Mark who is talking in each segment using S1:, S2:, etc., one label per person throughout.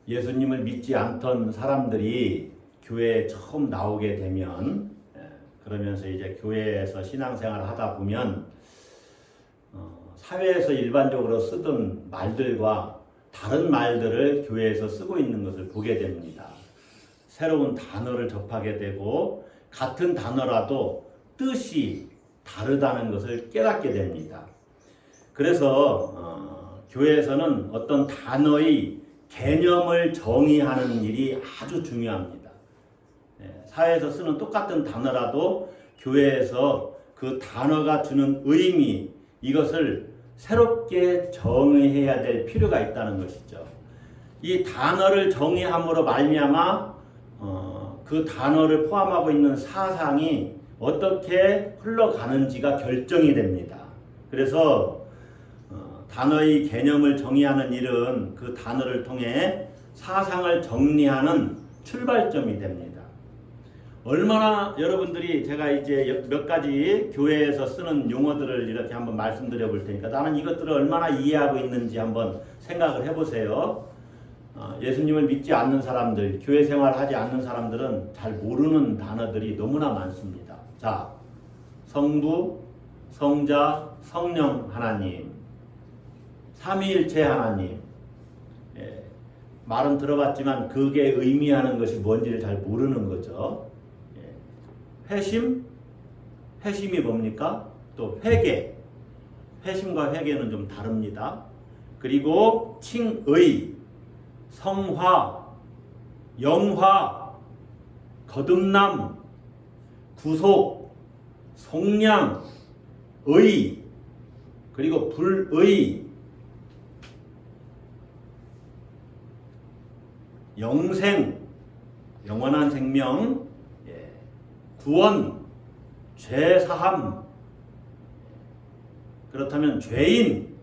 S1: 예수님을 믿지 않던 사람들이 교회에 처음 나오게 되면 그러면서 이제 교회에서 신앙생활을 하다 보면 사회에서 일반적으로 쓰던 말들과 다른 말들을 교회에서 쓰고 있는 것을 보게 됩니다. 새로운 단어를 접하게 되고 같은 단어라도 뜻이 다르다는 것을 깨닫게 됩니다. 그래서 교회에서는 어떤 단어의 개념을 정의하는 일이 아주 중요합니다. 사회에서 쓰는 똑같은 단어라도 교회에서 그 단어가 주는 의미, 이것을 새롭게 정의해야 될 필요가 있다는 것이죠. 이 단어를 정의함으로 말미암아 그 단어를 포함하고 있는 사상이 어떻게 흘러가는지가 결정이 됩니다. 그래서 단어의 개념을 정의하는 일은 그 단어를 통해 사상을 정리하는 출발점이 됩니다. 얼마나 여러분들이 제가 이제 몇 가지 교회에서 쓰는 용어들을 이렇게 한번 말씀드려 볼 테니까 나는 이것들을 얼마나 이해하고 있는지 한번 생각을 해보세요. 예수님을 믿지 않는 사람들, 교회 생활하지 않는 사람들은 잘 모르는 단어들이 너무나 많습니다. 자, 성부, 성자, 성령 하나님, 삼위일체 하나님. 말은 들어봤지만 그게 의미하는 것이 뭔지를 잘 모르는 거죠. 회심? 회심이 뭡니까? 또 회개. 회심과 회개는 좀 다릅니다. 그리고 칭의, 성화, 영화, 거듭남, 구속, 속량, 의, 그리고 불의, 영생, 영원한 생명, 구원, 죄사함. 그렇다면 죄인,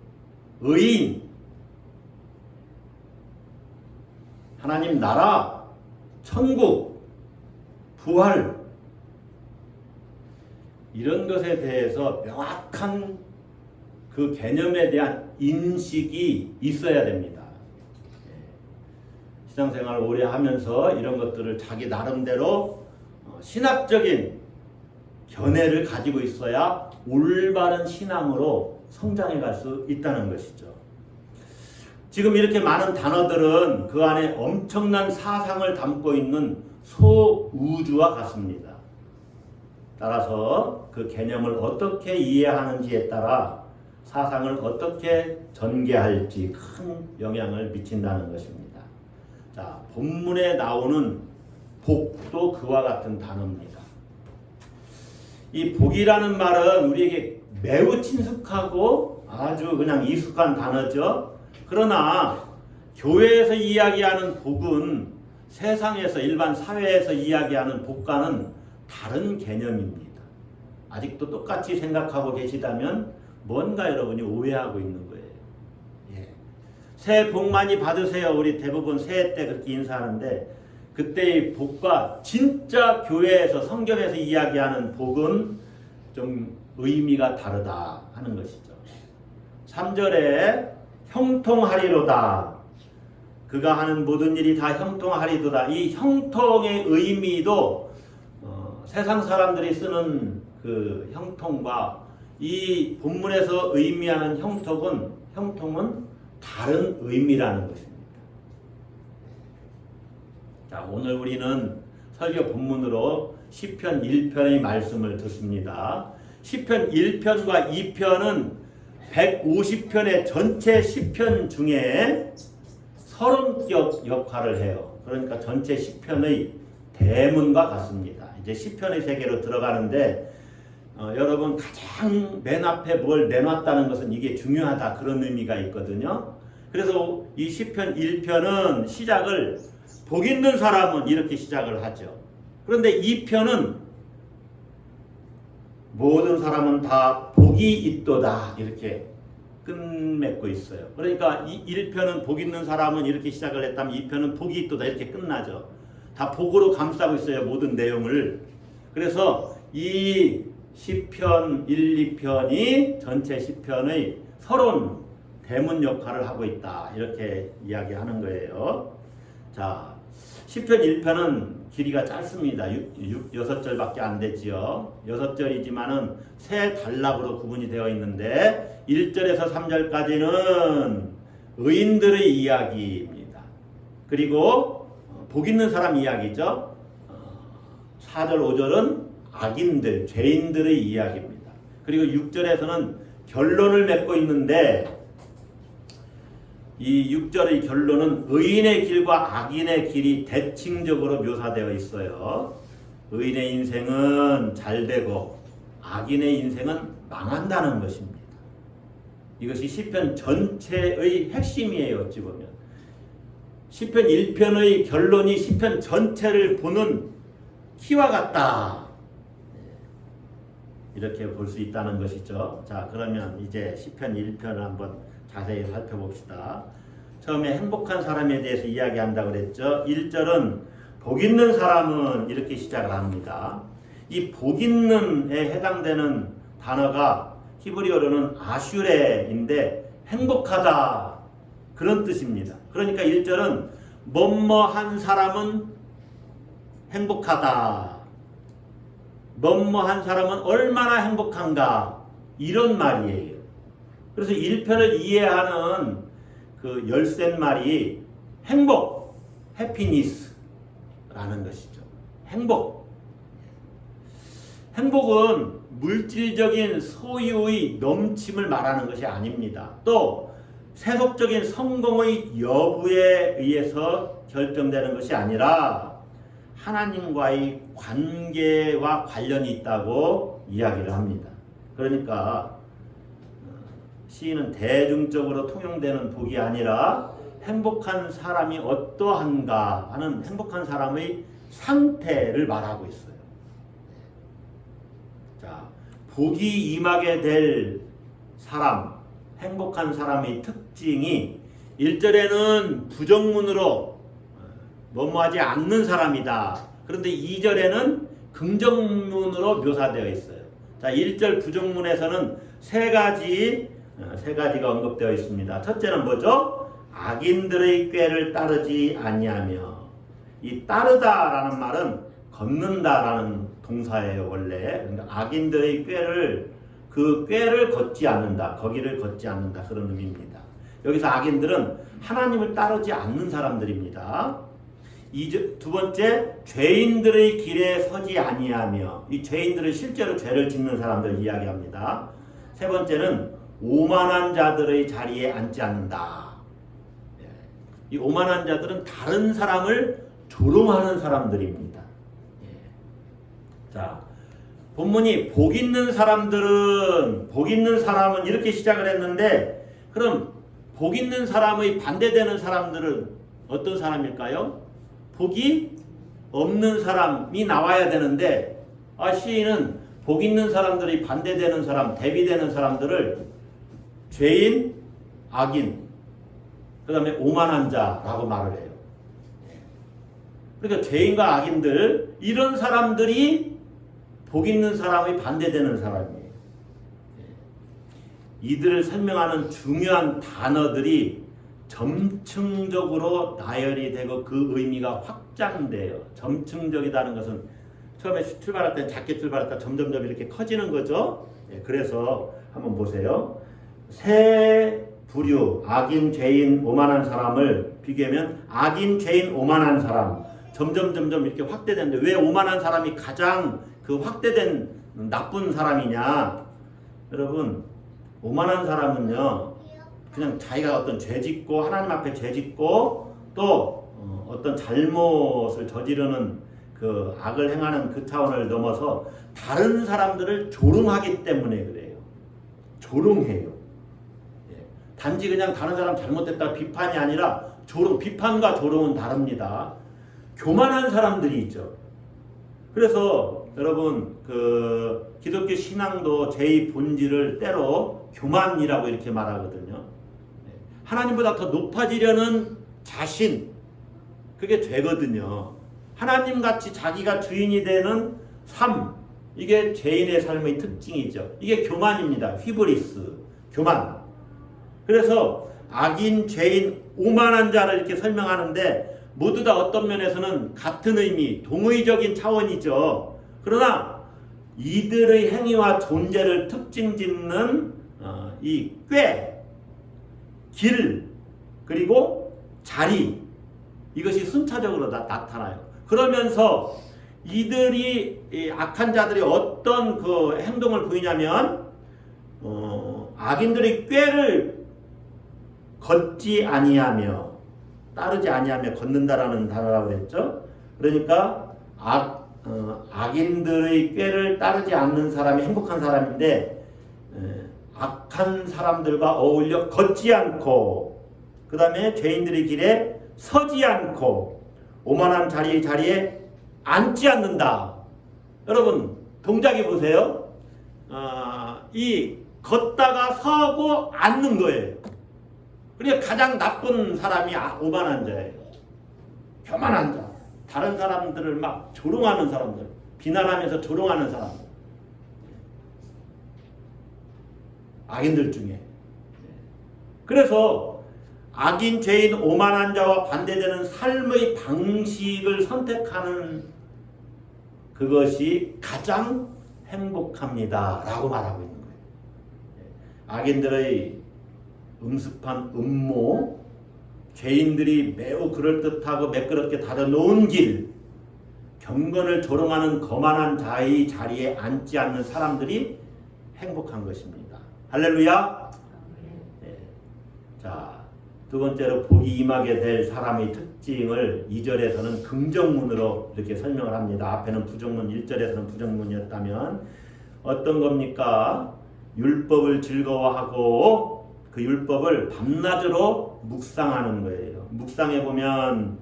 S1: 의인, 하나님 나라, 천국, 부활, 이런 것에 대해서 명확한 그 개념에 대한 인식이 있어야 됩니다. 신앙생활을 오래 하면서 이런 것들을 자기 나름대로 신학적인 견해를 가지고 있어야 올바른 신앙으로 성장해 갈 수 있다는 것이죠. 지금 이렇게 많은 단어들은 그 안에 엄청난 사상을 담고 있는 소우주와 같습니다. 따라서 그 개념을 어떻게 이해하는지에 따라 사상을 어떻게 전개할지 큰 영향을 미친다는 것입니다. 자, 본문에 나오는 복도 그와 같은 단어입니다. 이 복이라는 말은 우리에게 매우 친숙하고 아주 그냥 익숙한 단어죠. 그러나 교회에서 이야기하는 복은 세상에서 일반 사회에서 이야기하는 복과는 다른 개념입니다. 아직도 똑같이 생각하고 계시다면 뭔가 여러분이 오해하고 있는 거예요. 새해 복 많이 받으세요. 우리 대부분 새해 때 그렇게 인사하는데 그때의 복과 진짜 교회에서 성경에서 이야기하는 복은 좀 의미가 다르다 하는 것이죠. 3절에 형통하리로다. 그가 하는 모든 일이 다 형통하리로다. 이 형통의 의미도 세상 사람들이 쓰는 그 형통과 이 본문에서 의미하는 형통은 다른 의미라는 것입니다. 자, 오늘 우리는 설교 본문으로 시편 1편의 말씀을 듣습니다. 시편 1편과 2편은 150편의 전체 시편 중에 30격 역할을 해요. 그러니까 전체 시편의 대문과 같습니다. 이제 시편의 세계로 들어가는데 여러분 가장 맨 앞에 뭘 내놨다는 것은 이게 중요하다 그런 의미가 있거든요. 그래서 이 시편 1편은 시작을 복 있는 사람은 이렇게 시작을 하죠. 그런데 2편은 모든 사람은 다 복이 있도다 이렇게 끝맺고 있어요. 그러니까 1편은 복 있는 사람은 이렇게 시작을 했다면 2편은 복이 있도다 이렇게 끝나죠. 다 복으로 감싸고 있어요. 모든 내용을. 그래서 이 시편 1, 2편이 전체 시편의 서론 대문 역할을 하고 있다. 이렇게 이야기하는 거예요. 자, 시편 1편은 길이가 짧습니다. 6절밖에 안 되지요. 6절이지만은 세 단락으로 구분이 되어 있는데 1절에서 3절까지는 의인들의 이야기입니다. 그리고 복 있는 사람 이야기죠. 4절, 5절은 악인들, 죄인들의 이야기입니다. 그리고 6절에서는 결론을 맺고 있는데 이 6절의 결론은 의인의 길과 악인의 길이 대칭적으로 묘사되어 있어요. 의인의 인생은 잘되고 악인의 인생은 망한다는 것입니다. 이것이 시편 전체의 핵심이에요. 어찌 보면 시편 1편의 결론이 시편 전체를 보는 키와 같다. 이렇게 볼 수 있다는 것이죠. 자, 그러면 이제 시편 1편을 한번 자세히 살펴봅시다. 처음에 행복한 사람에 대해서 이야기한다고 그랬죠. 1절은 복 있는 사람은 이렇게 시작을 합니다. 이 복 있는에 해당되는 단어가 히브리어로는 아슈레인데 행복하다 그런 뜻입니다. 그러니까 1절은 뭐뭐한 사람은 행복하다. 뭐뭐한 사람은 얼마나 행복한가 이런 말이에요. 그래서 1편을 이해하는 그 열쇠말이 행복, 해피니스라는 것이죠. 행복은 물질적인 소유의 넘침을 말하는 것이 아닙니다. 또 세속적인 성공의 여부에 의해서 결정되는 것이 아니라 하나님과의 관계와 관련이 있다고 이야기를 합니다. 그러니까 시인은 대중적으로 통용되는 복이 아니라 행복한 사람이 어떠한가 하는 행복한 사람의 상태를 말하고 있어요. 자, 복이 임하게 될 사람, 행복한 사람의 특징이 1절에는 부정문으로 뭐뭐하지 않는 사람이다. 그런데 2절에는 긍정문으로 묘사되어 있어요. 자, 1절 부정문에서는 세 가지가 언급되어 있습니다. 첫째는 뭐죠? 악인들의 꾀를 따르지 아니하며. 이 따르다라는 말은 걷는다라는 동사예요, 원래. 그러니까 악인들의 그 꾀를 걷지 않는다. 거기를 걷지 않는다. 그런 의미입니다. 여기서 악인들은 하나님을 따르지 않는 사람들입니다. 두 번째, 죄인들의 길에 서지 아니하며. 이 죄인들은 실제로 죄를 짓는 사람들 이야기합니다. 세 번째는 오만한 자들의 자리에 앉지 않는다. 이 오만한 자들은 다른 사람을 조롱하는 사람들입니다. 자, 본문이 복 있는 사람은 이렇게 시작을 했는데, 그럼 복 있는 사람의 반대되는 사람들은 어떤 사람일까요? 복이 없는 사람이 나와야 되는데, 시인은 복 있는 사람들이 반대되는 사람, 대비되는 사람들을 죄인, 악인, 그 다음에 오만한 자라고 말을 해요. 그러니까 죄인과 악인들, 이런 사람들이 복 있는 사람의 반대되는 사람이에요. 이들을 설명하는 중요한 단어들이 점층적으로 나열이 되고 그 의미가 확장돼요. 점층적이라는 것은 처음에 출발할 때 작게 출발했다 점점 이렇게 커지는 거죠. 그래서 한번 보세요. 세 부류, 악인, 죄인, 오만한 사람을 비교하면 악인, 죄인, 오만한 사람 점점 이렇게 확대되는데, 왜 오만한 사람이 가장 그 확대된 나쁜 사람이냐? 여러분, 오만한 사람은요, 그냥 자기가 어떤 죄 짓고 하나님 앞에 죄 짓고 또 어떤 잘못을 저지르는 그 악을 행하는 그 차원을 넘어서 다른 사람들을 조롱하기 때문에 그래요. 조롱해요. 단지 그냥 다른 사람 잘못됐다 비판이 아니라 비판과 조롱은 다릅니다. 교만한 사람들이 있죠. 그래서 여러분, 그 기독교 신앙도 제 본질을 때로 교만이라고 이렇게 말하거든요. 하나님보다 더 높아지려는 자신, 그게 죄거든요. 하나님같이 자기가 주인이 되는 삶, 이게 죄인의 삶의 특징이죠. 이게 교만입니다. 휘브리스, 교만. 그래서 악인, 죄인, 오만한 자를 이렇게 설명하는데, 모두 다 어떤 면에서는 같은 의미, 동의적인 차원이죠. 그러나 이들의 행위와 존재를 특징 짓는 이 꾀, 길, 그리고 자리, 이것이 순차적으로 나타나요. 그러면서 이들이 악한 자들이 어떤 그 행동을 보이냐면 악인들의 꾀를 걷지 아니하며 따르지 아니하며 걷는다라는 단어라고 그랬죠. 그러니까 악인들의 꾀를 따르지 않는 사람이 행복한 사람인데 악한 사람들과 어울려 걷지 않고 그 다음에 죄인들의 길에 서지 않고 오만한 자리에 앉지 않는다. 여러분 동작이 보세요. 이 걷다가 서고 앉는 거예요. 그러니까 가장 나쁜 사람이 오만한 자예요. 교만한 자. 다른 사람들을 막 조롱하는 사람들. 비난하면서 조롱하는 사람들. 악인들 중에. 그래서 악인, 죄인, 오만한 자와 반대되는 삶의 방식을 선택하는 그것이 가장 행복합니다. 라고 말하고 있는 거예요. 악인들의 음습한 음모, 죄인들이 매우 그럴듯하고 매끄럽게 다뤄놓은 길, 경건을 조롱하는 거만한 자의 자리에 앉지 않는 사람들이 행복한 것입니다. 할렐루야. 네. 자, 두 번째로 복이 임하게 될 사람의 특징을 2절에서는 긍정문으로 이렇게 설명을 합니다. 앞에는 부정문, 1절에서는 부정문이었다면 어떤 겁니까? 율법을 즐거워하고 그 율법을 밤낮으로 묵상하는 거예요. 묵상해 보면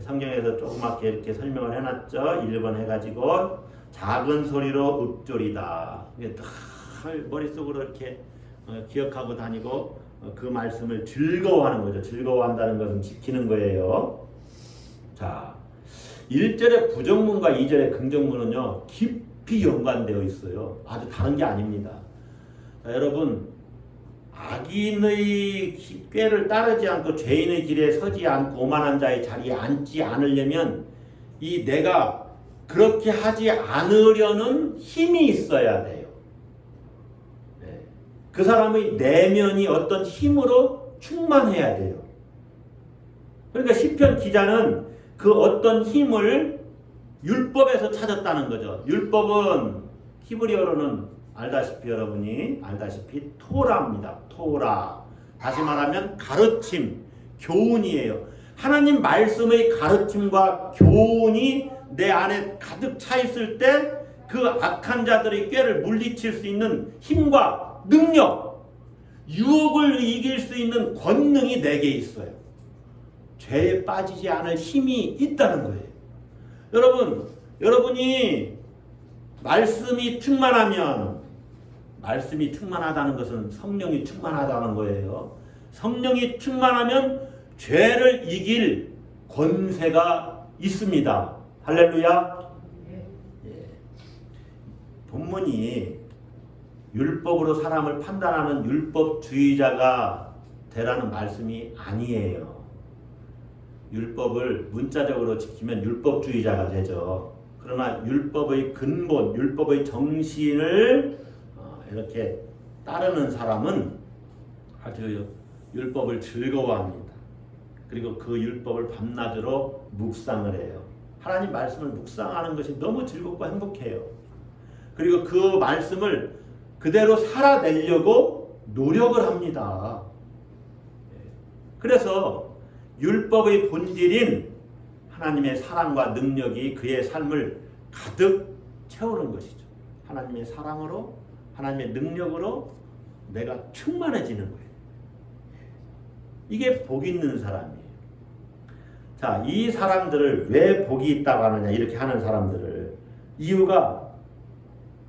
S1: 성경에서 조그맣게 이렇게 설명을 해놨죠. 1번 해가지고 작은 소리로 읊조리다. 늘 머릿속으로 이렇게 기억하고 다니고 그 말씀을 즐거워하는 거죠. 즐거워한다는 것은 지키는 거예요. 자, 1절의 부정문과 2절의 긍정문은요 깊이 연관되어 있어요. 아주 다른 게 아닙니다. 자, 여러분 악인의 꾀를 따르지 않고 죄인의 길에 서지 않고 오만한 자의 자리에 앉지 않으려면 이 내가 그렇게 하지 않으려는 힘이 있어야 돼요. 네. 그 사람의 내면이 어떤 힘으로 충만해야 돼요. 그러니까 시편 기자는 그 어떤 힘을 율법에서 찾았다는 거죠. 율법은 히브리어로는 알다시피 여러분이 알다시피 토라입니다. 토라. 다시 말하면 가르침, 교훈이에요. 하나님 말씀의 가르침과 교훈이 내 안에 가득 차 있을 때 그 악한 자들의 꾀를 물리칠 수 있는 힘과 능력, 유혹을 이길 수 있는 권능이 내게 있어요. 죄에 빠지지 않을 힘이 있다는 거예요. 여러분이 말씀이 충만하면, 말씀이 충만하다는 것은 성령이 충만하다는 거예요. 성령이 충만하면 죄를 이길 권세가 있습니다. 할렐루야. 예. 본문이 율법으로 사람을 판단하는 율법주의자가 되라는 말씀이 아니에요. 율법을 문자적으로 지키면 율법주의자가 되죠. 그러나 율법의 근본, 율법의 정신을 이렇게 따르는 사람은 아주 율법을 즐거워합니다. 그리고 그 율법을 밤낮으로 묵상을 해요. 하나님 말씀을 묵상하는 것이 너무 즐겁고 행복해요. 그리고 그 말씀을 그대로 살아내려고 노력을 합니다. 그래서 율법의 본질인 하나님의 사랑과 능력이 그의 삶을 가득 채우는 것이죠. 하나님의 사랑으로, 하나님의 능력으로 내가 충만해지는 거예요. 이게 복 있는 사람이에요. 자, 이 사람들을 왜 복이 있다고 하느냐, 이렇게 하는 사람들을, 이유가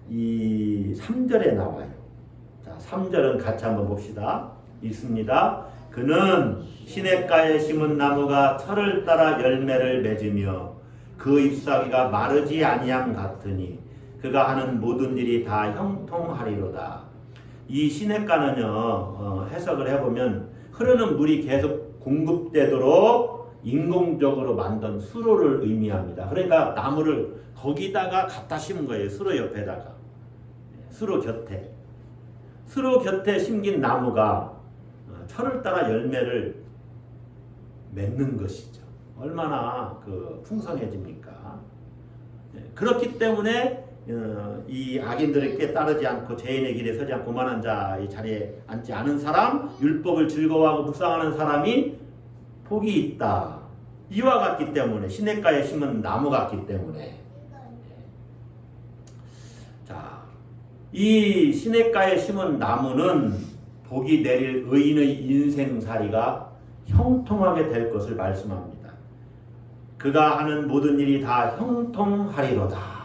S1: 이 3절에 나와요. 자, 3절은 같이 한번 봅시다. 있습니다. 그는 시냇가에 심은 나무가 철을 따라 열매를 맺으며 그 잎사귀가 마르지 아니함 같으니 그가 하는 모든 일이 다 형통하리로다. 이 시냇가는요, 해석을 해보면 흐르는 물이 계속 공급되도록 인공적으로 만든 수로를 의미합니다. 그러니까 나무를 거기다가 갖다 심은 거예요. 수로 옆에다가. 수로 곁에. 수로 곁에 심긴 나무가 철을 따라 열매를 맺는 것이죠. 얼마나 풍성해집니까? 그렇기 때문에 이 악인들에게 따르지 않고 죄인의 길에 서지 않고 오만한 자의 자리에 앉지 않은 사람, 율법을 즐거워하고 묵상하는 사람이 복이 있다. 이와 같기 때문에 시냇가에 심은 나무 같기 때문에 자, 이 시냇가에 심은 나무는 복이 내릴 의인의 인생살이가 형통하게 될 것을 말씀합니다. 그가 하는 모든 일이 다 형통하리로다.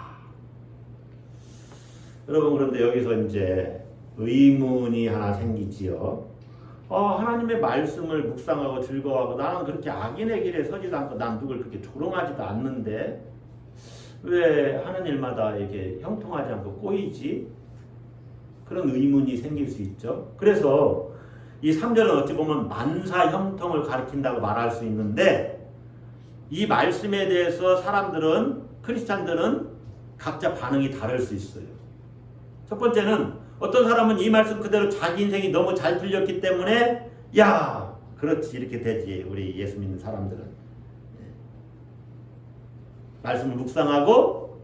S1: 여러분, 그런데 여기서 이제 의문이 하나 생기지요. 하나님의 말씀을 묵상하고 즐거워하고 나는 그렇게 악인의 길에 서지도 않고 난 누굴 그렇게 조롱하지도 않는데 왜 하는 일마다 이게 형통하지 않고 꼬이지? 그런 의문이 생길 수 있죠. 그래서 이 3절은 어찌 보면 만사 형통을 가리킨다고 말할 수 있는데 이 말씀에 대해서 사람들은, 크리스찬들은 각자 반응이 다를 수 있어요. 첫 번째는 어떤 사람은 이 말씀 그대로 자기 인생이 너무 잘 풀렸기 때문에 야, 그렇지, 이렇게 되지. 우리 예수 믿는 사람들은 말씀을 묵상하고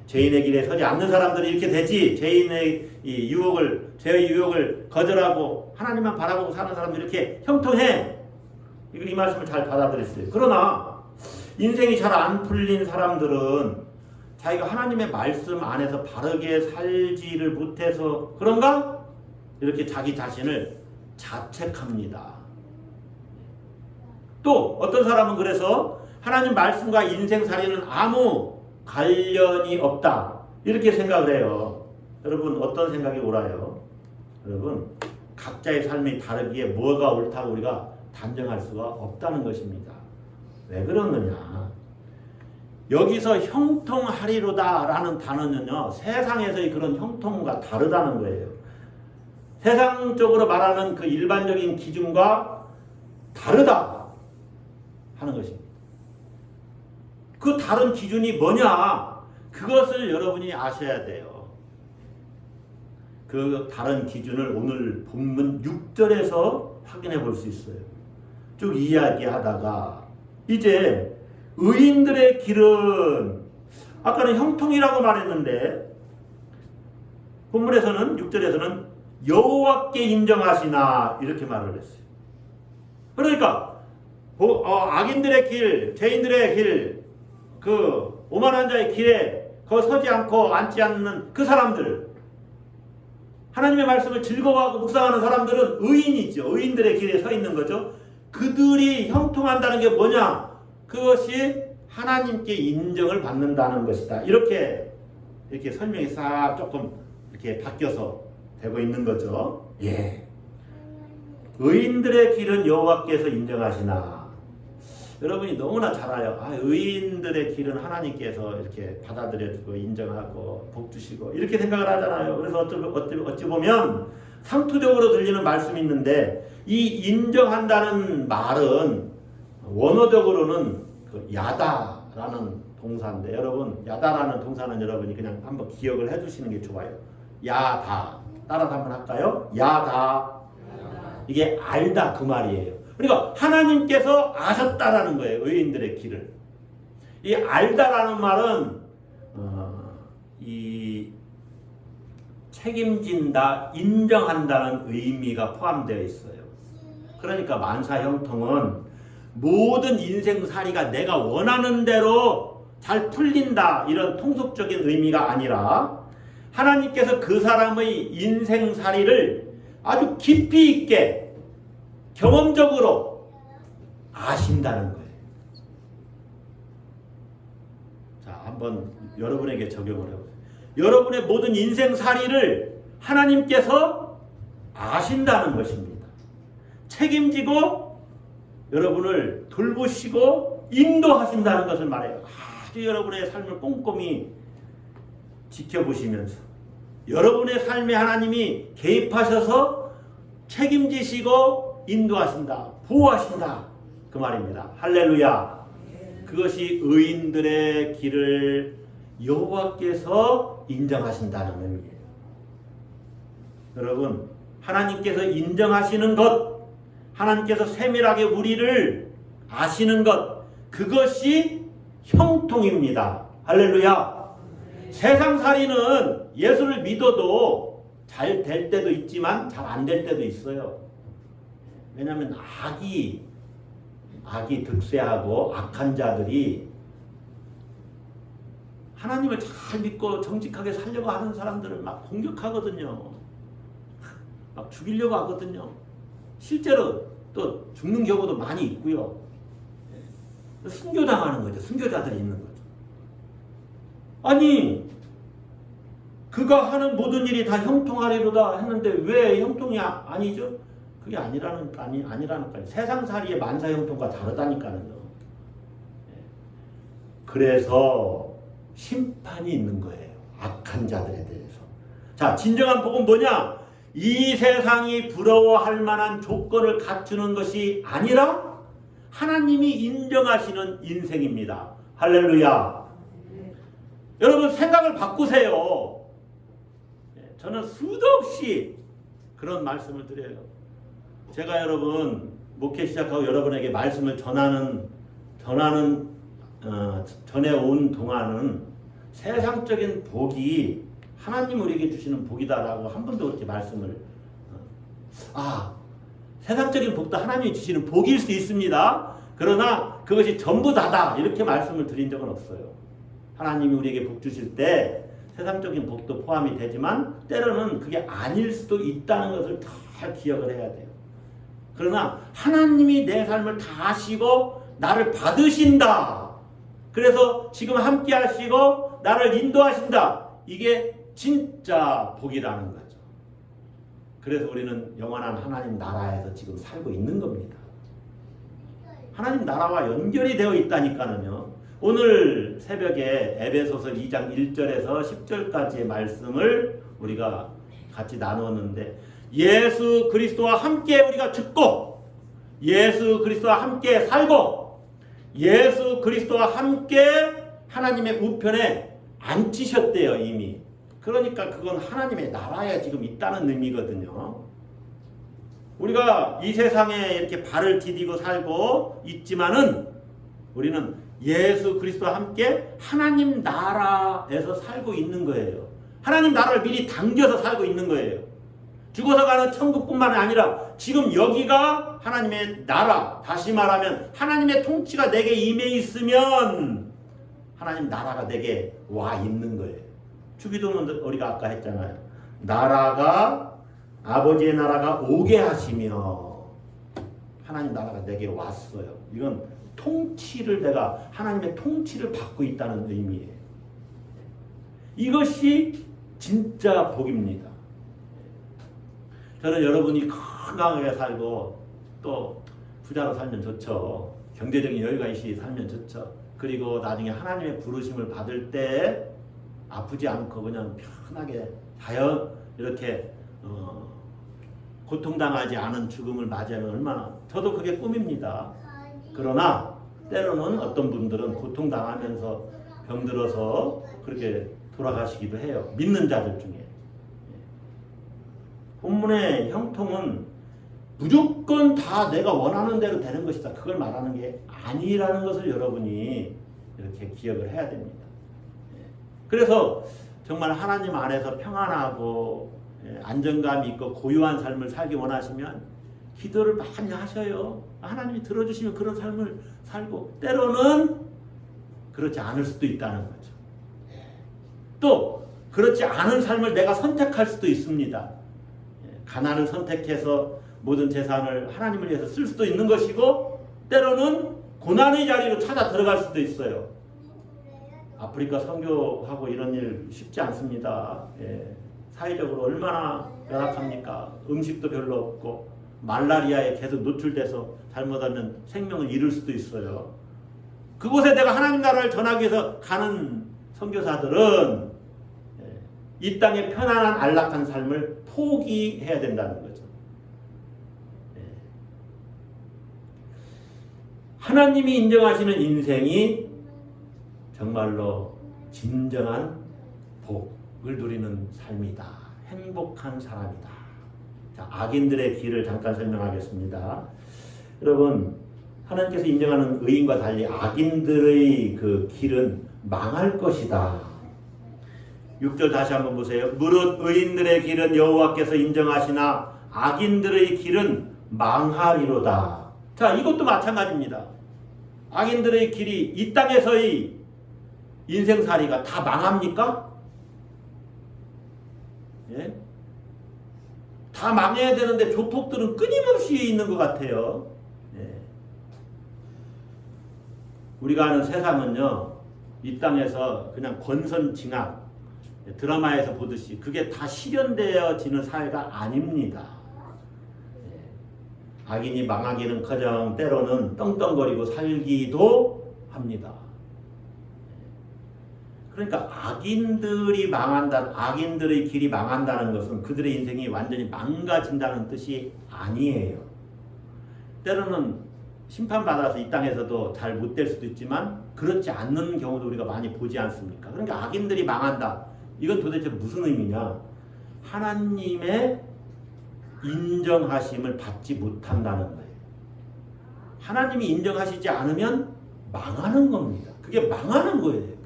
S1: 죄인의 길에 서지 않는 사람들은 이렇게 되지. 죄인의 이 유혹을, 죄의 유혹을 거절하고 하나님만 바라보고 사는 사람들은 이렇게 형통해. 이 말씀을 잘 받아들였어요. 그러나 인생이 잘 안 풀린 사람들은 자기가 하나님의 말씀 안에서 바르게 살지를 못해서 그런가? 이렇게 자기 자신을 자책합니다. 또 어떤 사람은 그래서 하나님 말씀과 인생살이는 아무 관련이 없다. 이렇게 생각을 해요. 여러분, 어떤 생각이 옳아요? 여러분, 각자의 삶이 다르기에 뭐가 옳다고 우리가 단정할 수가 없다는 것입니다. 왜 그러느냐? 여기서 형통하리로다 라는 단어는요, 세상에서의 그런 형통과 다르다는 거예요. 세상적으로 말하는 그 일반적인 기준과 다르다 하는 것입니다. 그 다른 기준이 뭐냐? 그것을 여러분이 아셔야 돼요. 그 다른 기준을 오늘 본문 6절에서 확인해 볼 수 있어요. 쭉 이야기하다가 이제 의인들의 길은 아까는 형통이라고 말했는데 본문에서는 6절에서는 여호와께 인정하시나 이렇게 말을 했어요. 그러니까 악인들의 길, 죄인들의 길, 그 오만한 자의 길에 서지 않고 앉지 않는 그 사람들, 하나님의 말씀을 즐거워하고 묵상하는 사람들은 의인이죠. 의인들의 길에 서 있는 거죠. 그들이 형통한다는 게 뭐냐? 그것이 하나님께 인정을 받는다는 것이다. 이렇게 설명이 싹 조금 이렇게 바뀌어서 되고 있는 거죠. 예. 의인들의 길은 여호와께서 인정하시나. 여러분이 너무나 잘 알아요. 의인들의 길은 하나님께서 이렇게 받아들여주고 인정하고 복 주시고 이렇게 생각을 하잖아요. 그래서 어찌 보면 상투적으로 들리는 말씀이 있는데 이 인정한다는 말은 원어적으로는 그 야다라는 동사인데 여러분, 야다라는 동사는 여러분이 그냥 한번 기억을 해주시는 게 좋아요. 야다. 따라서 한번 할까요? 야다. 이게 알다 그 말이에요. 그러니까 하나님께서 아셨다라는 거예요. 의인들의 길을. 이 알다라는 말은 이 책임진다, 인정한다는 의미가 포함되어 있어요. 그러니까 만사형통은 모든 인생살이가 내가 원하는 대로 잘 풀린다 이런 통속적인 의미가 아니라 하나님께서 그 사람의 인생살이를 아주 깊이 있게 경험적으로 아신다는 거예요. 자, 한번 여러분에게 적용을 해보세요. 여러분의 모든 인생살이를 하나님께서 아신다는 것입니다. 책임지고 여러분을 돌보시고 인도하신다는 것을 말해요. 아주 여러분의 삶을 꼼꼼히 지켜보시면서 여러분의 삶에 하나님이 개입하셔서 책임지시고 인도하신다, 보호하신다 그 말입니다. 할렐루야. 그것이 의인들의 길을 여호와께서 인정하신다는 의미예요. 여러분, 하나님께서 인정하시는 것, 하나님께서 세밀하게 우리를 아시는 것, 그것이 형통입니다. 할렐루야. 세상살이는 예수를 믿어도 잘 될 때도 있지만 잘 안 될 때도 있어요. 왜냐하면 악이 득세하고 악한 자들이 하나님을 잘 믿고 정직하게 살려고 하는 사람들을 막 공격하거든요. 막 죽이려고 하거든요. 실제로 또 죽는 경우도 많이 있고요. 순교당하는 거죠. 순교자들이 있는 거죠. 아니, 그가 하는 모든 일이 다 형통하리로다 했는데 왜 형통이 아니죠? 그게 아니라니까요. 세상살이의 만사형통과 다르다니까요. 그래서 심판이 있는 거예요. 악한 자들에 대해서. 자, 진정한 복은 뭐냐? 이 세상이 부러워할 만한 조건을 갖추는 것이 아니라 하나님이 인정하시는 인생입니다. 할렐루야. 여러분, 생각을 바꾸세요. 저는 수도 없이 그런 말씀을 드려요. 제가 여러분 목회 시작하고 여러분에게 말씀을 전해온 동안은 세상적인 복이 하나님 우리에게 주시는 복이다라고 한 번도 그렇게 말씀을 세상적인 복도 하나님이 주시는 복일 수 있습니다. 그러나 그것이 전부 다다 이렇게 말씀을 드린 적은 없어요. 하나님이 우리에게 복 주실 때 세상적인 복도 포함이 되지만 때로는 그게 아닐 수도 있다는 것을 잘 기억을 해야 돼요. 그러나 하나님이 내 삶을 다 아시고 나를 받으신다. 그래서 지금 함께 하시고 나를 인도하신다. 이게 진짜 복이라는 거죠. 그래서 우리는 영원한 하나님 나라에서 지금 살고 있는 겁니다. 하나님 나라와 연결이 되어 있다니까는요. 오늘 새벽에 에베소서 2장 1절에서 10절까지의 말씀을 우리가 같이 나누었는데 예수 그리스도와 함께 우리가 죽고 예수 그리스도와 함께 살고 예수 그리스도와 함께 하나님의 우편에 앉히셨대요. 이미. 그러니까 그건 하나님의 나라에 지금 있다는 의미거든요. 우리가 이 세상에 이렇게 발을 디디고 살고 있지만은 우리는 예수 그리스도와 함께 하나님 나라에서 살고 있는 거예요. 하나님 나라를 미리 당겨서 살고 있는 거예요. 죽어서 가는 천국뿐만 아니라 지금 여기가 하나님의 나라, 다시 말하면 하나님의 통치가 내게 임해 있으면 하나님 나라가 내게 와 있는 거예요. 주기도는 우리가 아까 했잖아요. 아버지의 나라가 오게 하시며 하나님 나라가 내게 왔어요. 이건 내가 하나님의 통치를 받고 있다는 의미예요. 이것이 진짜 복입니다. 저는 여러분이 건강하게 살고 또 부자로 살면 좋죠. 경제적인 여유가 있이 살면 좋죠. 그리고 나중에 하나님의 부르심을 받을 때 아프지 않고 그냥 편하게 이렇게 고통당하지 않은 죽음을 맞이하면 얼마나 저도 그게 꿈입니다. 그러나 때로는 어떤 분들은 고통당하면서 병들어서 그렇게 돌아가시기도 해요. 믿는 자들 중에. 본문의 형통은 무조건 다 내가 원하는 대로 되는 것이다. 그걸 말하는 게 아니라는 것을 여러분이 이렇게 기억을 해야 됩니다. 그래서 정말 하나님 안에서 평안하고 안정감 있고 고요한 삶을 살기 원하시면 기도를 많이 하셔요. 하나님이 들어주시면 그런 삶을 살고 때로는 그렇지 않을 수도 있다는 거죠. 또 그렇지 않은 삶을 내가 선택할 수도 있습니다. 가난을 선택해서 모든 재산을 하나님을 위해서 쓸 수도 있는 것이고 때로는 고난의 자리로 찾아 들어갈 수도 있어요. 아프리카 선교하고 이런 일 쉽지 않습니다. 사회적으로 얼마나 열악합니까? 음식도 별로 없고 말라리아에 계속 노출돼서 잘못하면 생명을 잃을 수도 있어요. 그곳에 내가 하나님 나라를 전하기 위해서 가는 선교사들은 이 땅의 편안한 안락한 삶을 포기해야 된다는 거죠. 하나님이 인정하시는 인생이 정말로 진정한 복을 누리는 삶이다. 행복한 사람이다. 자, 악인들의 길을 잠깐 설명하겠습니다. 여러분, 하나님께서 인정하는 의인과 달리 악인들의 그 길은 망할 것이다. 6절 다시 한번 보세요. 무릇 의인들의 길은 여호와께서 인정하시나 악인들의 길은 망하리로다. 자, 이것도 마찬가지입니다. 악인들의 길이 이 땅에서의 인생살이가 다 망합니까? 예? 다 망해야 되는데 조폭들은 끊임없이 있는 것 같아요. 예. 우리가 아는 세상은요, 이 땅에서 그냥 권선징악, 드라마에서 보듯이 그게 다 실현되어지는 사회가 아닙니다. 예. 악인이 망하기는커녕 때로는 떵떵거리고 살기도 합니다. 그러니까 악인들이 망한다, 악인들의 길이 망한다는 것은 그들의 인생이 완전히 망가진다는 뜻이 아니에요. 때로는 심판받아서 이 땅에서도 잘 못 될 수도 있지만 그렇지 않는 경우도 우리가 많이 보지 않습니까? 그러니까 악인들이 망한다. 이건 도대체 무슨 의미냐? 하나님의 인정하심을 받지 못한다는 거예요. 하나님이 인정하시지 않으면 망하는 겁니다. 그게 망하는 거예요.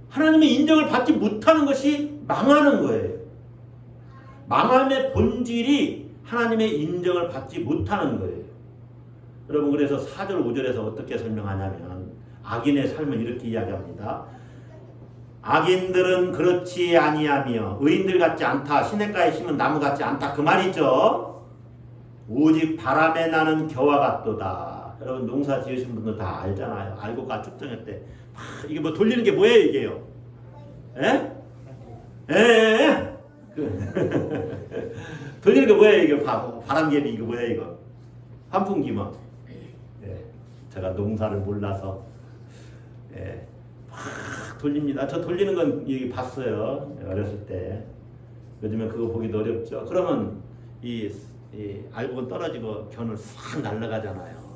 S1: 하나님의 인정을 받지 못하는 것이 망하는 거예요. 망함의 본질이 하나님의 인정을 받지 못하는 거예요. 여러분, 그래서 4절 5절에서 어떻게 설명하냐면 악인의 삶을 이렇게 이야기합니다. 악인들은 그렇지 아니하며 의인들 같지 않다. 시냇가에 심은 나무 같지 않다. 그 말이죠. 오직 바람에 나는 겨와 같도다. 여러분, 농사 지으신 분들 다 알잖아요. 알고 가축정할 때 이게 뭐 돌리는 게 뭐예요, 이게요? 예? 예? 돌리는 게 뭐예요, 이게? 바람개비 이거 뭐예요, 이거? 환풍기 뭐? 예. 제가 농사를 몰라서 예. 막 돌립니다. 저 돌리는 건 봤어요. 어렸을 때. 요즘에 그거 보기도 어렵죠. 그러면 이 알곡은 떨어지고 겨는 싹 날아가잖아요.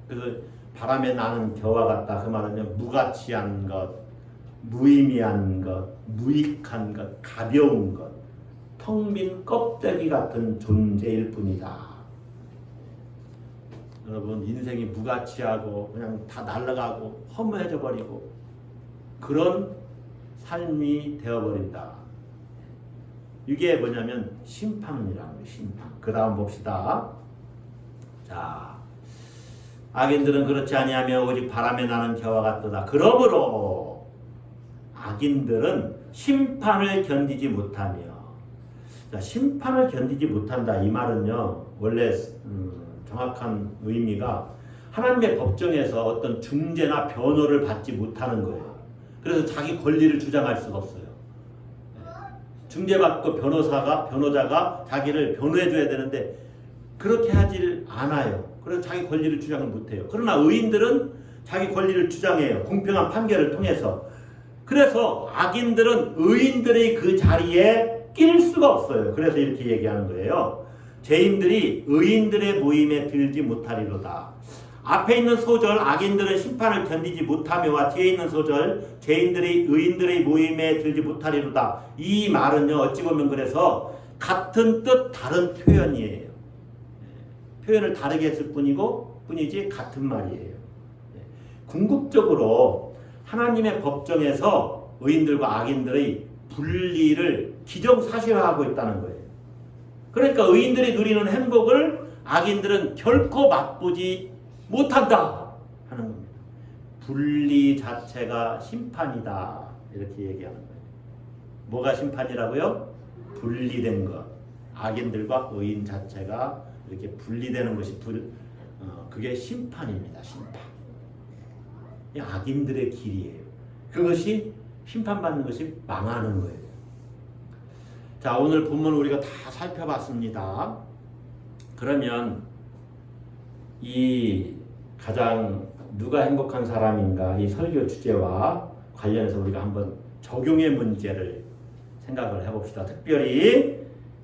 S1: 그래서 바람에 나는 겨와 같다. 그 말은요, 무가치한 것, 무의미한 것, 무익한 것, 가벼운 것, 텅 빈 껍데기 같은 존재일 뿐이다. 여러분, 인생이 무가치하고 그냥 다 날아가고 허무해져 버리고 그런 삶이 되어버린다. 이게 뭐냐면 심판이라는 거예요. 심판. 그 다음 봅시다. 자, 악인들은 그렇지 아니하며 오직 바람에 나는 겨와 같도다. 그러므로 악인들은 심판을 견디지 못하며. 자, 심판을 견디지 못한다. 이 말은요, 원래 정확한 의미가 하나님의 법정에서 어떤 중재나 변호를 받지 못하는 거예요. 그래서 자기 권리를 주장할 수가 없어요. 중재받고 변호자가 자기를 변호해줘야 되는데 그렇게 하질 않아요. 그래서 자기 권리를 주장을 못해요. 그러나 의인들은 자기 권리를 주장해요. 공평한 판결을 통해서. 그래서 악인들은 의인들의 그 자리에 낄 수가 없어요. 그래서 이렇게 얘기하는 거예요. 죄인들이 의인들의 모임에 들지 못하리로다. 앞에 있는 소절 악인들은 심판을 견디지 못하며와 뒤에 있는 소절 죄인들이 의인들의 모임에 들지 못하리로다. 이 말은요, 어찌 보면 그래서 같은 뜻 다른 표현이에요. 표현을 다르게 했을 뿐이지 같은 말이에요. 궁극적으로 하나님의 법정에서 의인들과 악인들의 분리를 기정사실화하고 있다는 거예요. 그러니까 의인들이 누리는 행복을 악인들은 결코 맛보지 못한다 하는 겁니다. 분리 자체가 심판이다 이렇게 얘기하는 거예요. 뭐가 심판이라고요? 분리된 것. 악인들과 의인 자체가 이렇게 분리되는 것이 그게 심판입니다. 심판. 악인들의 길이에요. 그것이 심판받는 것이 망하는 거예요. 자, 오늘 본문 우리가 다 살펴봤습니다. 그러면 이 가장 누가 행복한 사람인가 이 설교 주제와 관련해서 우리가 한번 적용의 문제를 생각을 해봅시다. 특별히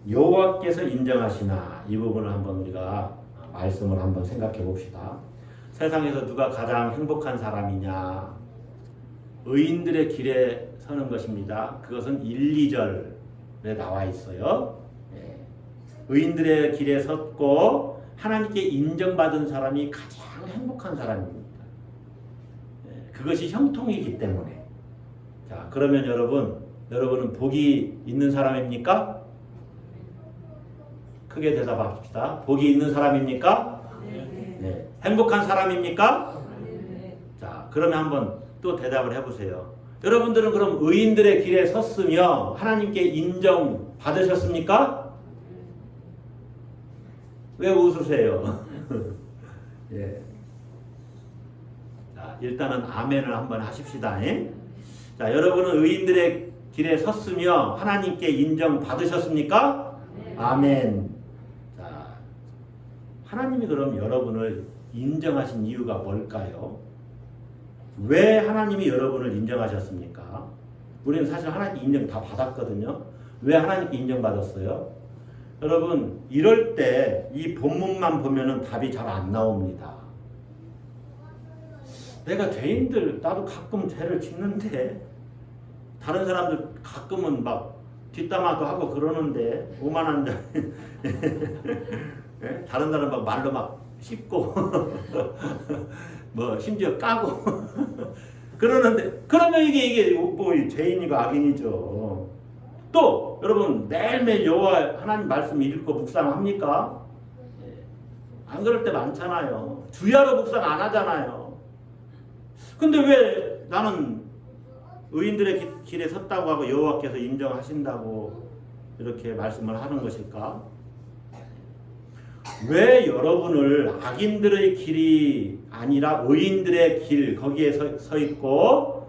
S1: 여호와께서 인정하시나 이 부분을 한번 우리가 말씀을 한번 생각해 봅시다. 세상에서 누가 가장 행복한 사람이냐? 의인들의 길에 서는 것입니다. 그것은 1, 2절에 나와 있어요. 의인들의 길에 섰고 하나님께 인정받은 사람이 가장 행복한 사람입니다. 그것이 형통이기 때문에. 자, 그러면 여러분은 복이 있는 사람입니까? 크게 대답합시다. 복이 있는 사람입니까? 네. 행복한 사람입니까? 자, 그러면 한번 또 대답을 해보세요. 여러분들은 그럼 의인들의 길에 섰으며 하나님께 인정 받으셨습니까? 왜 웃으세요? 예. 자, 일단은 아멘을 한번 하십시다. 자, 여러분은 의인들의 길에 섰으며 하나님께 인정 받으셨습니까? 아멘. 자, 하나님이 그럼 여러분을 인정하신 이유가 뭘까요? 왜 하나님이 여러분을 인정하셨습니까? 우리는 사실 하나님께 인정 다 받았거든요. 왜 하나님께 인정받았어요? 여러분, 이럴 때 이 본문만 보면은 답이 잘 안 나옵니다. 내가 죄인들, 나도 가끔 죄를 짓는데 다른 사람들 가끔은 막 뒷담화도 하고 그러는데 오만한 자 다른 사람 막 말로 막 씹고 뭐 심지어 까고 그러는데 그러면 이게 뭐 죄인이고 악인이죠. 또 여러분 매일매일 여호와 하나님 말씀 읽고 묵상합니까? 안 그럴 때 많잖아요. 주야로 묵상 안 하잖아요. 근데 왜 나는 의인들의 길에 섰다고 하고 여호와께서 인정하신다고 이렇게 말씀을 하는 것일까? 왜 여러분을 악인들의 길이 아니라 의인들의 길 거기에 서 있고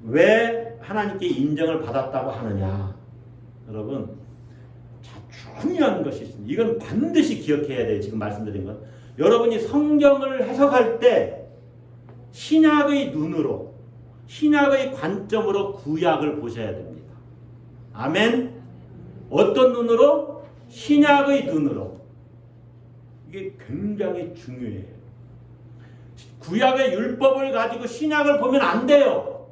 S1: 왜 하나님께 인정을 받았다고 하느냐? 여러분 중요한 것이 있습니다. 이건 반드시 기억해야 돼요. 지금 말씀드린 건 여러분이 성경을 해석할 때 신약의 눈으로 신약의 관점으로 구약을 보셔야 됩니다. 아멘. 어떤 눈으로? 신약의 눈으로. 이게 굉장히 중요해요. 구약의 율법을 가지고 신약을 보면 안 돼요.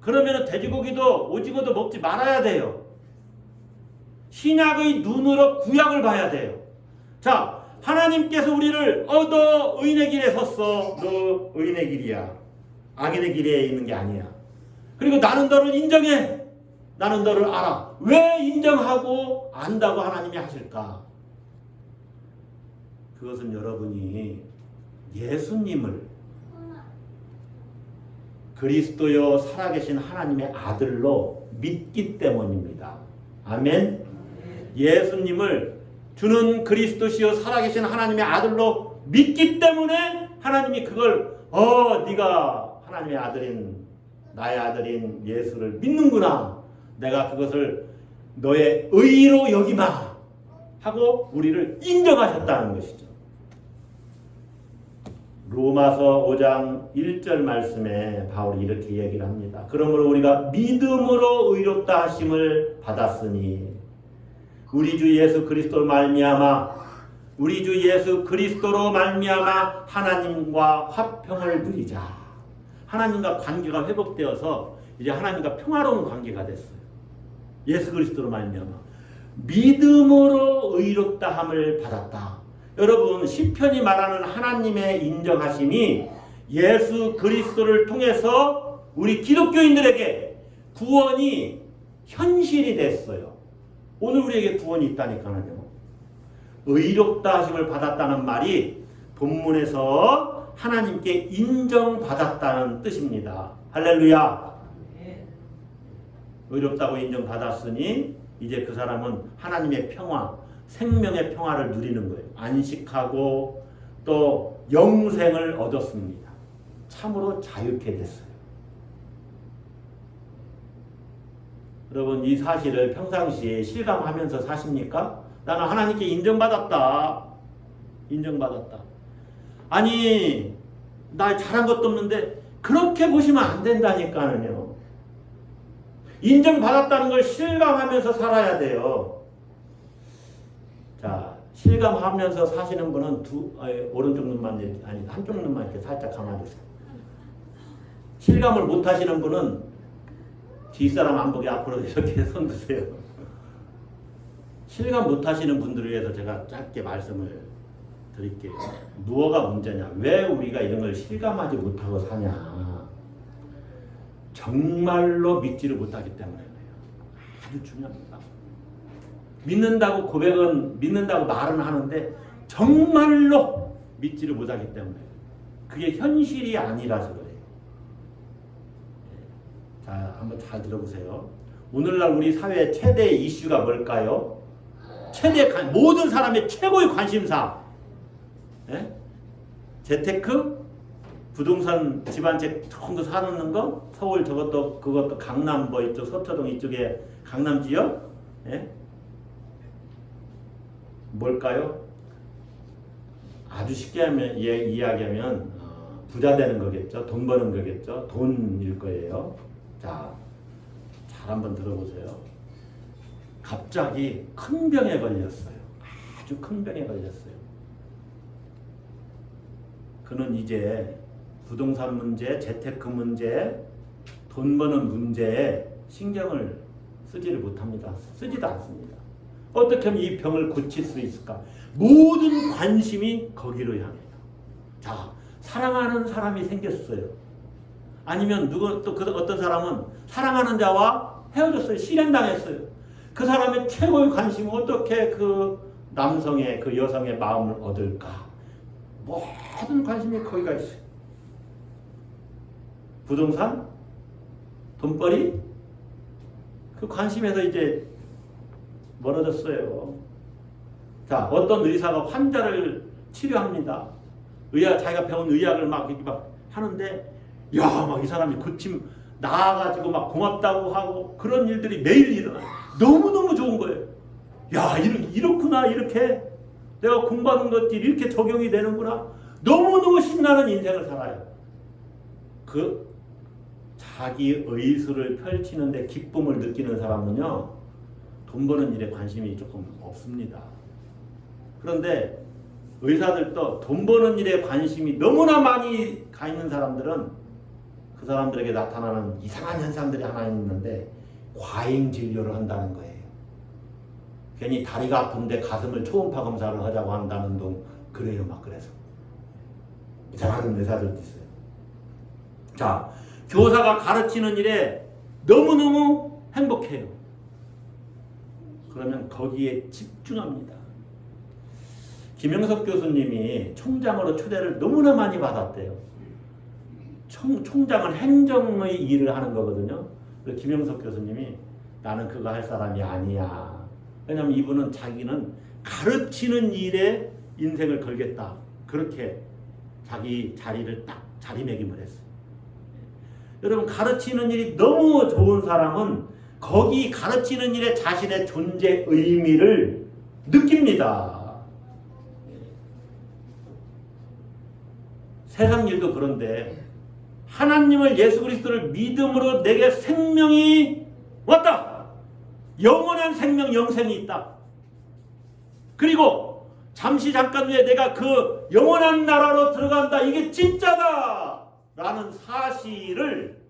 S1: 그러면 돼지고기도 오징어도 먹지 말아야 돼요. 신약의 눈으로 구약을 봐야 돼요. 자, 하나님께서 우리를 너 의인의 길에 섰어. 너 의인의 길이야. 악인의 길에 있는 게 아니야. 그리고 나는 너를 인정해. 나는 너를 알아. 왜 인정하고 안다고 하나님이 하실까? 그것은 여러분이 예수님을 그리스도여 살아계신 하나님의 아들로 믿기 때문입니다. 아멘. 예수님을 주는 그리스도시여 살아계신 하나님의 아들로 믿기 때문에 하나님이 그걸 네가 하나님의 아들인 나의 아들인 예수를 믿는구나. 내가 그것을 너의 의로 여기마 하고 우리를 인정하셨다는 것이죠. 로마서 5장 1절 말씀에 바울이 이렇게 얘기를 합니다. 그러므로 우리가 믿음으로 의롭다 하심을 받았으니 우리 주 예수 그리스도로 말미암아 하나님과 화평을 누리자. 하나님과 관계가 회복되어서 이제 하나님과 평화로운 관계가 됐어요. 예수 그리스도로 말미암아 믿음으로 의롭다함을 받았다. 여러분 시편이 말하는 하나님의 인정하심이 예수 그리스도를 통해서 우리 기독교인들에게 구원이 현실이 됐어요. 오늘 우리에게 구원이 있다니까요. 의롭다 하심을 받았다는 말이 본문에서 하나님께 인정받았다는 뜻입니다. 할렐루야. 의롭다고 인정받았으니 이제 그 사람은 하나님의 평화, 생명의 평화를 누리는 거예요. 안식하고 또 영생을 얻었습니다. 참으로 자유케 됐어요. 여러분 이 사실을 평상시에 실감하면서 사십니까? 나는 하나님께 인정받았다. 인정받았다. 아니 나 잘한 것도 없는데 그렇게 보시면 안 된다니까요. 인정받았다는 걸 실감하면서 살아야 돼요. 자, 실감하면서 사시는 분은 오른쪽 눈만 아니 한쪽 눈만 이렇게 살짝 감아주세요. 실감을 못 하시는 분은 뒷사람 안 보게 앞으로 이렇게 손 드세요. 실감 못 하시는 분들을 위해서 제가 짧게 말씀을 드릴게요. 무엇가 문제냐? 왜 우리가 이런 걸 실감하지 못하고 사냐? 정말로 믿지를 못하기 때문에 아주 중요합니다. 믿는다고 고백은 믿는다고 말은 하는데 정말로 믿지를 못하기 때문에 그게 현실이 아니라서 그래요. 자, 한번 잘 들어보세요. 오늘날 우리 사회의 최대 이슈가 뭘까요? 모든 사람의 최고의 관심사. 예? 재테크? 부동산 집안채 좋은 거 사놓는 거? 서울 그것도 강남 이쪽 서초동 이쪽에 강남 지역? 예? 뭘까요? 아주 쉽게 이야기하면 부자 되는 거겠죠. 돈 버는 거겠죠. 돈일 거예요. 자, 잘 한번 들어보세요. 갑자기 큰 병에 걸렸어요. 아주 큰 병에 걸렸어요. 그는 이제 부동산 문제, 재테크 문제, 돈 버는 문제에 신경을 쓰지를 못합니다. 쓰지도 않습니다. 어떻게 하면 이 병을 고칠 수 있을까? 모든 관심이 거기로 향해요. 자, 사랑하는 사람이 생겼어요. 아니면 어떤 사람은 사랑하는 자와 헤어졌어요. 실행당했어요. 그 사람의 최고의 관심은 어떻게 그 남성의, 그 여성의 마음을 얻을까? 모든 관심이 거기가 있어요. 부동산? 돈벌이? 그 관심에서 이제 멀어졌어요. 자, 어떤 의사가 환자를 치료합니다. 자기가 배운 의학을 막 하는데, 막 이 사람이 나아가지고 막 고맙다고 하고 그런 일들이 매일 일어나요. 너무너무 좋은 거예요. 이렇구나, 이렇게. 내가 공부하는 것들이 이렇게 적용이 되는구나. 너무너무 신나는 인생을 살아요. 자기 의술을 펼치는데 기쁨을 느끼는 사람은요, 돈 버는 일에 관심이 조금 없습니다. 그런데 의사들도 돈 버는 일에 관심이 너무나 많이 가 있는 사람들은 그 사람들에게 나타나는 이상한 현상들이 하나 있는데 과잉 진료를 한다는 거예요. 괜히 다리가 아픈데 가슴을 초음파 검사를 하자고 한다는 둥 그래요. 막 그래서 이상한 의사들도 있어요. 자, 교사가 가르치는 일에 너무너무 행복해요. 그러면 거기에 집중합니다. 김영석 교수님이 총장으로 초대를 너무나 많이 받았대요. 총장은 행정의 일을 하는 거거든요. 그래서 김영석 교수님이 나는 그거 할 사람이 아니야. 왜냐하면 이분은 자기는 가르치는 일에 인생을 걸겠다. 그렇게 자기 자리를 딱 자리매김을 했어요. 여러분, 가르치는 일이 너무 좋은 사람은 거기 가르치는 일에 자신의 존재 의미를 느낍니다. 세상 일도 그런데 하나님을, 예수 그리스도를 믿음으로 내게 생명이 왔다. 영원한 생명, 영생이 있다. 그리고 잠시 잠깐 후에 내가 그 영원한 나라로 들어간다. 이게 진짜다. 라는 사실을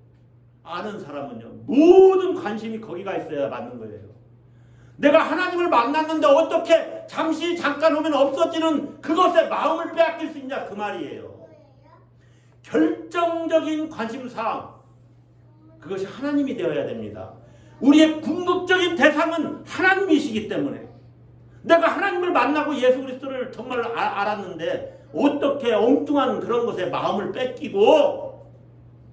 S1: 아는 사람은요, 모든 관심이 거기가 있어야 맞는 거예요. 내가 하나님을 만났는데 어떻게 잠시 잠깐 오면 없어지는 그것에 마음을 빼앗길 수 있냐, 그 말이에요. 결정적인 관심사항, 그것이 하나님이 되어야 됩니다. 우리의 궁극적인 대상은 하나님이시기 때문에 내가 하나님을 만나고 예수 그리스도를 정말 알았는데 어떻게 엉뚱한 그런 것에 마음을 뺏기고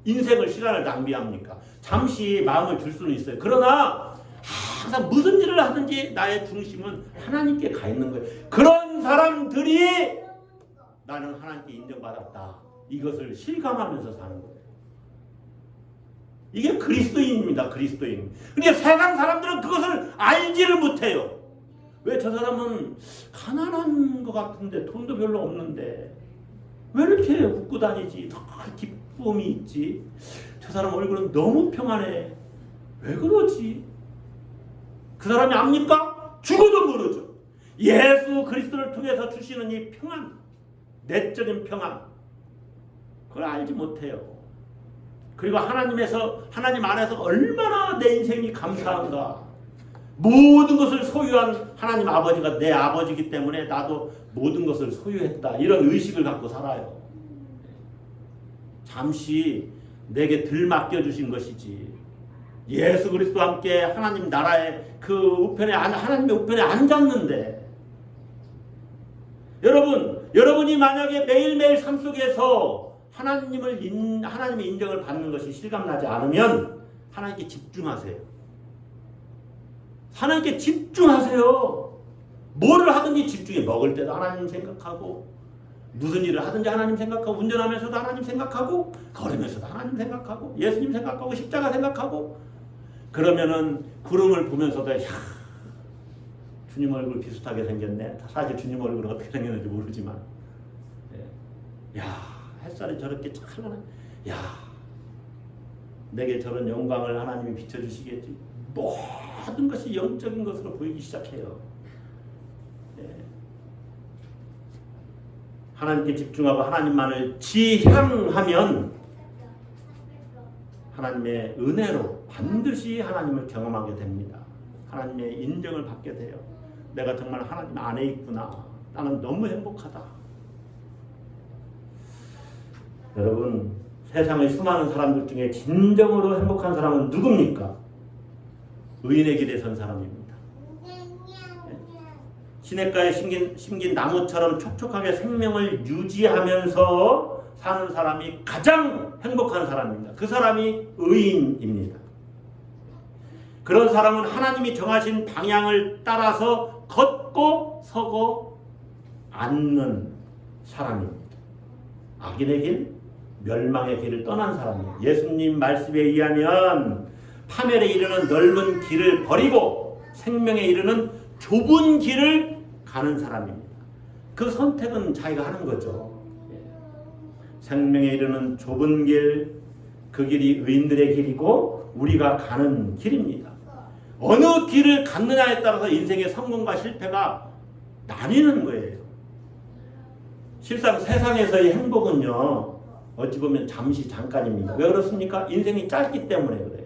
S1: 인생을, 시간을 낭비합니까? 잠시 마음을 줄 수는 있어요. 그러나 항상 무슨 일을 하든지 나의 중심은 하나님께 가 있는 거예요. 그런 사람들이 나는 하나님께 인정받았다, 이것을 실감하면서 사는 거예요. 이게 그리스도인입니다. 그리스도인. 근데 세상 사람들은 그것을 알지를 못해요. 왜? 저 사람은 가난한 것 같은데 돈도 별로 없는데 왜 이렇게 웃고 다니지? 더 기쁨이 있지? 저 사람 얼굴은 너무 평안해. 왜 그러지? 그 사람이 압니까? 죽어도 모르죠. 예수 그리스도를 통해서 주시는 이 평안, 내적인 평안, 그걸 알지 못해요. 그리고 하나님 안에서 얼마나 내 인생이 감사한가. 모든 것을 소유한 하나님 아버지가 내 아버지이기 때문에 나도 모든 것을 소유했다. 이런 의식을 갖고 살아요. 잠시 내게 들 맡겨주신 것이지. 예수 그리스도와 함께 하나님 나라의 그 우편에, 하나님의 우편에 앉았는데, 여러분이 만약에 매일매일 삶 속에서 하나님의 인정을 받는 것이 실감나지 않으면 하나님께 집중하세요. 하나님께 집중하세요. 뭐를 하든지 집중해. 먹을 때도 하나님 생각하고, 무슨 일을 하든지 하나님 생각하고, 운전하면서도 하나님 생각하고, 걸으면서도 하나님 생각하고, 예수님 생각하고, 십자가 생각하고. 그러면은 구름을 보면서도 주님 얼굴 비슷하게 생겼네. 사실 주님 얼굴은 어떻게 생겼는지 모르지만, 햇살이 저렇게 찬란해. 내게 저런 영광을 하나님이 비춰주시겠지. 모든 것이 영적인 것으로 보이기 시작해요. 하나님께 집중하고 하나님만을 지향하면 하나님의 은혜로 반드시 하나님을 경험하게 됩니다. 하나님의 인정을 받게 돼요. 내가 정말 하나님 안에 있구나. 나는 너무 행복하다. 여러분, 세상의 수많은 사람들 중에 진정으로 행복한 사람은 누굽니까? 의인의 길에 선 사람입니다. 시냇가에 심긴 나무처럼 촉촉하게 생명을 유지하면서 사는 사람이 가장 행복한 사람입니다. 그 사람이 의인입니다. 그런 사람은 하나님이 정하신 방향을 따라서 걷고 서고 앉는 사람입니다. 악인의 길, 멸망의 길을 떠난 사람이에요. 예수님 말씀에 의하면 파멸에 이르는 넓은 길을 버리고 생명에 이르는 좁은 길을 가는 사람입니다. 그 선택은 자기가 하는 거죠. 생명에 이르는 좁은 길, 그 길이 의인들의 길이고 우리가 가는 길입니다. 어느 길을 갔느냐에 따라서 인생의 성공과 실패가 나뉘는 거예요. 실상 세상에서의 행복은요, 어찌 보면 잠깐입니다. 왜 그렇습니까? 인생이 짧기 때문에 그래요.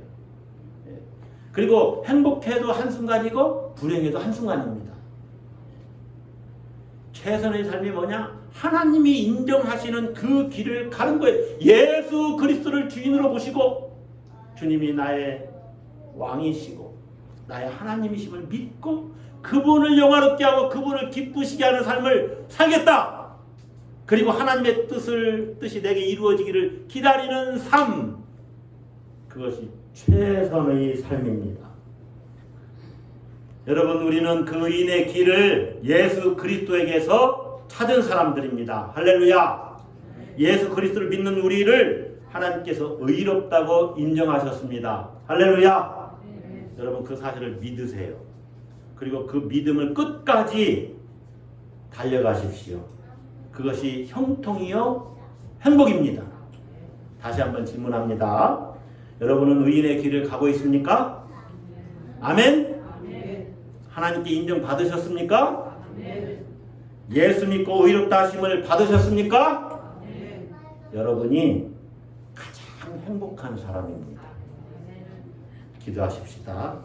S1: 그리고 행복해도 한순간이고 불행해도 한순간입니다. 최선의 삶이 뭐냐? 하나님이 인정하시는 그 길을 가는 거예요. 예수 그리스도를 주인으로 보시고 주님이 나의 왕이시고 나의 하나님이심을 믿고 그분을 영화롭게 하고 그분을 기쁘시게 하는 삶을 살겠다. 그리고 하나님의 뜻이 내게 이루어지기를 기다리는 삶, 그것이 최선의 삶입니다. 여러분, 우리는 그 의인의 길을 예수 그리스도에게서 찾은 사람들입니다. 할렐루야. 예수 그리스도를 믿는 우리를 하나님께서 의롭다고 인정하셨습니다. 할렐루야. 여러분, 그 사실을 믿으세요. 그리고 그 믿음을 끝까지 달려가십시오. 그것이 형통이요 행복입니다. 다시 한번 질문합니다. 여러분은 의인의 길을 가고 있습니까? 아멘? 하나님께 인정받으셨습니까? 예수 믿고 의롭다 하심을 받으셨습니까? 여러분이 가장 행복한 사람입니다. 기도하십시다.